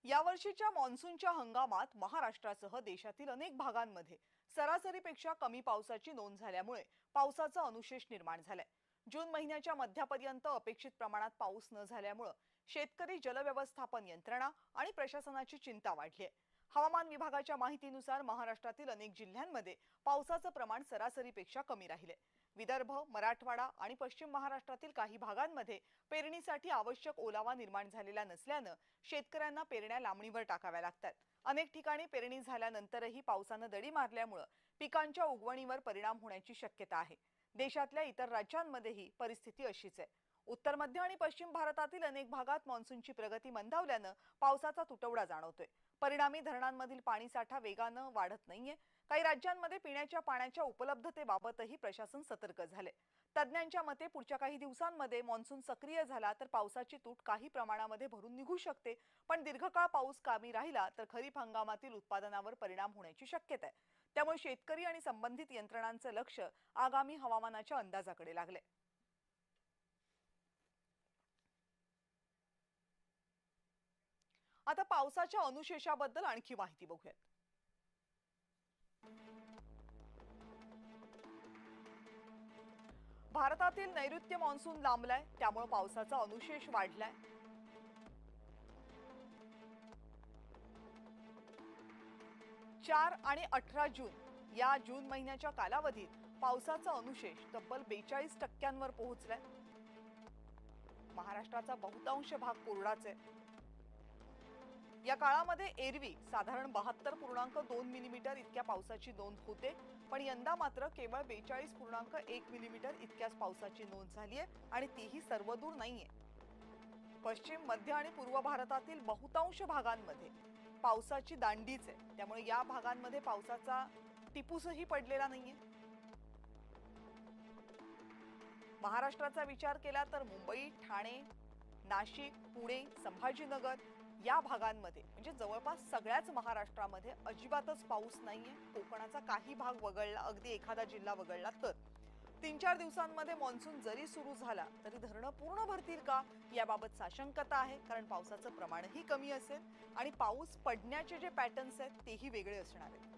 यावर्षीच्या मान्सूनच्या हंगामात महाराष्ट्रासह देशातील अनेक भागांमध्ये सरासरीपेक्षा कमी पावसाची नोंद झाल्यामुळे पावसाचा अनुशेष निर्माण झालाय। जून महिन्याच्या मध्यापर्यंत अपेक्षित प्रमाणात पाऊस न झाल्यामुळे शेतकरी, जलव्यवस्थापन यंत्रणा आणि प्रशासनाची चिंता वाढली आहे। हवामान विभागाच्या माहितीनुसार महाराष्ट्रातील अनेक जिल्ह्यांमध्ये पावसाचं प्रमाण सरासरीपेक्षा कमी राहिले। विदर्भ, मराठवाडा आणि पश्चिम महाराष्ट्रातील काही भागांमध्ये पेरणीसाठी आवश्यक ओलावा निर्माण झालेला नसल्याने शेतकऱ्यांना पेरण्या लांबणीवर टाकाव्या लागतात। अनेक ठिकाणी पेरणी झाल्यानंतरही पावसाने दडी मारल्यामुळे पिकांच्या उगवणीवर परिणाम होण्याची शक्यता आहे। देशातल्या इतर राज्यांमध्येही परिस्थिती अशीच आहे। उत्तर मध्य आणि पश्चिम भारतातील अनेक भागात मान्सूनची प्रगती मंदावल्याने पावसाचा तुटवडा जाणवतोय। परिणामी धरणांमधील पाणीसाठा वेगाने वाढत नाहीये। काही राज्यांमध्ये पिण्याच्या पाण्याच्या उपलब्धतेबाबतही प्रशासन सतर्क झाले। तज्ञांच्या मते पुढच्या काही दिवसांमध्ये मान्सून सक्रिय झाला तर पावसाची तूट काही प्रमाणामध्ये भरून निघू शकते, पण दीर्घकाळ पाऊस कमी राहिला तर खरीप हंगामातील उत्पादनावर परिणाम होण्याची शक्यता आहे। त्यामुळे शेतकरी आणि संबंधित यंत्रणांचे लक्ष आगामी हवामानाच्या अंदाजाकडे लागले। आता पावसाच्या अनुशेषाबद्दल आणखी माहिती बघूयात। भारतातील नैऋत्य मान्सून लांबलाय, त्यामुळे पावसाचा अनुशेष वाढलाय। 4 आणि 18 जून या जून महिन्याच्या कालावधीत पावसाचा अनुशेष तब्बल 42% पोहोचलाय। महाराष्ट्राचा बहुतांश भाग कोरडाच आहे। या काळामध्ये एरवी साधारण 72.2 मिलीमीटर इतक्या पावसाची नोंद होते, पण यंदा मात्र केवळ 42.1 मिलीमीटर इतक्याच पावसाची नोंद झाली आहे आणि तीही सर्वदूर नाहीये। पश्चिम, मध्य आणि पूर्व भारतातील बहुतांश भागांमध्ये पावसाची दांडीच आहे, त्यामुळे या भागांमध्ये पावसाचा टिपूसही पडलेला नाहीये। महाराष्ट्राचा विचार केला तर मुंबई, ठाणे, नाशिक, पुणे, संभाजीनगर या भागांमध्ये म्हणजे जवळपास सगळ्याच महाराष्ट्रामध्ये अजिबातच पाऊस नाहीये। कोकणाचा काही भाग वगळला, अगदी एखादा जिल्हा वगळला तर 3-4 दिवसांमध्ये मान्सून जरी सुरू झाला तरी धरणं पूर्ण भरतील का याबाबत साशंकता आहे, कारण पावसाचं प्रमाणही कमी असेल आणि पाऊस पडण्याचे जे पॅटर्न्स आहेत तेही वेगळे असणार आहेत।